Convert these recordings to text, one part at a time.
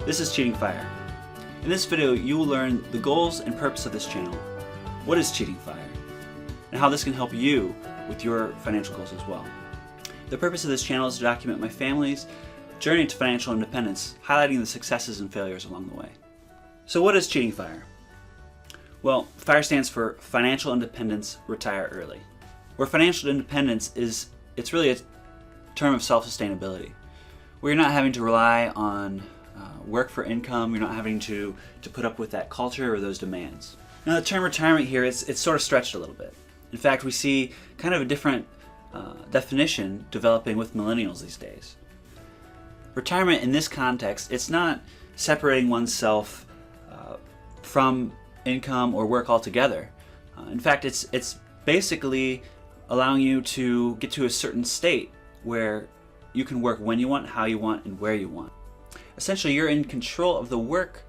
This is Cheating Fire. In this video, you will learn the goals and purpose of this channel, what is Cheating Fire, and how this can help you with your financial goals as well. The purpose of this channel is to document my family's journey to financial independence, highlighting the successes and failures along the way. So what is Cheating Fire? Well, FIRE stands for Financial Independence, Retire Early. Where financial independence is, it's really a term of self-sustainability, where you're not having to rely on work for income, you're not having to put up with that culture or those demands. Now the term retirement here, it's sort of stretched a little bit. In fact, we see kind of a different definition developing with millennials these days. Retirement in this context, it's not separating oneself from income or work altogether. In fact, it's basically allowing you to get to a certain state where you can work when you want, how you want, and where you want. Essentially, you're in control of the work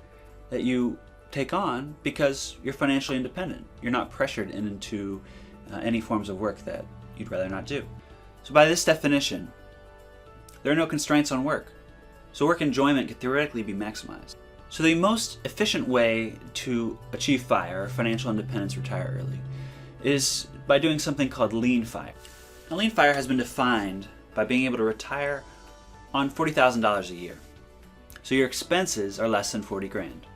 that you take on because you're financially independent. You're not pressured into any forms of work that you'd rather not do. So by this definition, there are no constraints on work. So work enjoyment can theoretically be maximized. So the most efficient way to achieve FIRE, financial independence, retire early, is by doing something called lean FIRE. Now lean FIRE has been defined by being able to retire on $40,000 a year. So your expenses are less than 40 grand.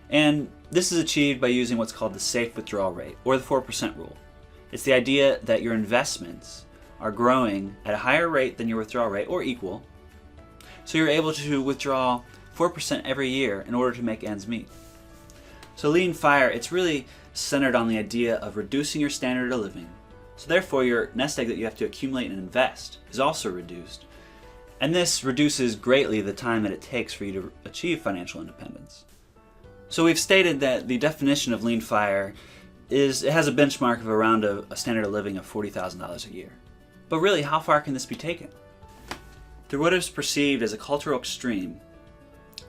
And this is achieved by using what's called the safe withdrawal rate, or the 4% rule. It's the idea that your investments are growing at a higher rate than your withdrawal rate, or equal. So you're able to withdraw 4% every year in order to make ends meet. So lean FIRE, it's really centered on the idea of reducing your standard of living. So therefore your nest egg that you have to accumulate and invest is also reduced. And this reduces greatly the time that it takes for you to achieve financial independence. So we've stated that the definition of lean FIRE is it has a benchmark of around a standard of living of $40,000 a year. But really, how far can this be taken? Through what is perceived as a cultural extreme,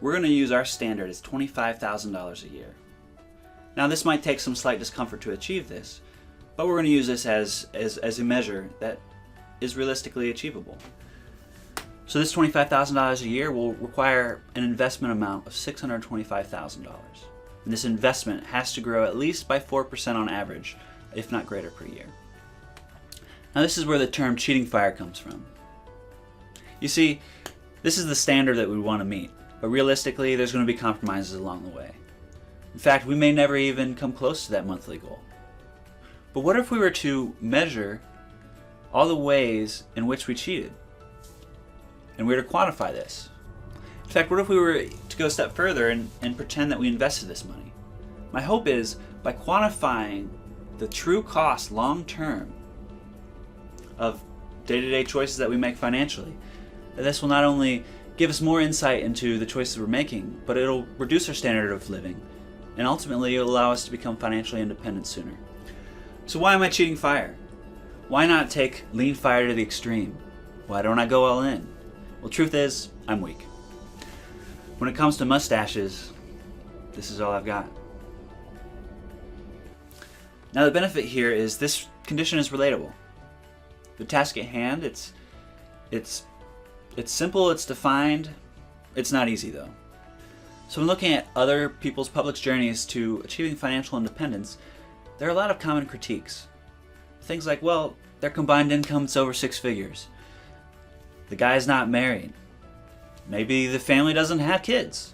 we're going to use our standard as $25,000 a year. Now this might take some slight discomfort to achieve this, but we're going to use this as a measure that is realistically achievable. So this $25,000 a year will require an investment amount of $625,000. And this investment has to grow at least by 4% on average, if not greater per year. Now this is where the term Cheating FIRE comes from. You see, this is the standard that we want to meet, but realistically there's going to be compromises along the way. In fact, we may never even come close to that monthly goal. But what if we were to measure all the ways in which we cheated? And we were to quantify this. In fact, what if we were to go a step further and pretend that we invested this money? My hope is, by quantifying the true cost long-term of day-to-day choices that we make financially, that this will not only give us more insight into the choices we're making, but it'll reduce our standard of living, and ultimately it'll allow us to become financially independent sooner. So why am I cheating FIRE? Why not take lean FIRE to the extreme? Why don't I go all in? Well, truth is, I'm weak. When it comes to mustaches, this is all I've got. Now the benefit here is this condition is relatable. The task at hand, it's simple, it's defined, it's not easy though. So when looking at other people's public journeys to achieving financial independence, there are a lot of common critiques. Things like, well, their combined income's over 6 figures. The guy's not married. Maybe the family doesn't have kids.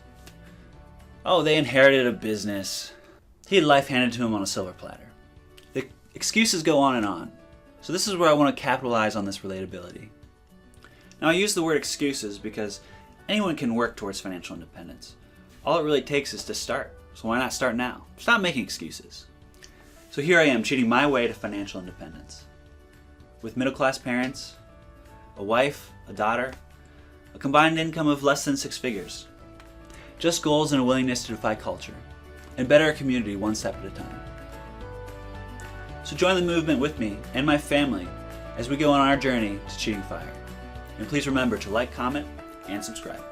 Oh, they inherited a business. He had life handed to him on a silver platter. The excuses go on and on. So this is where I want to capitalize on this relatability. Now I use the word excuses because anyone can work towards financial independence. All it really takes is to start. So why not start now? Stop making excuses. So here I am cheating my way to financial independence. With middle-class parents, a wife, a daughter, a combined income of less than 6 figures. Just goals and a willingness to defy culture, and better a community one step at a time. So join the movement with me and my family as we go on our journey to Cheating FIRE. And please remember to like, comment, and subscribe.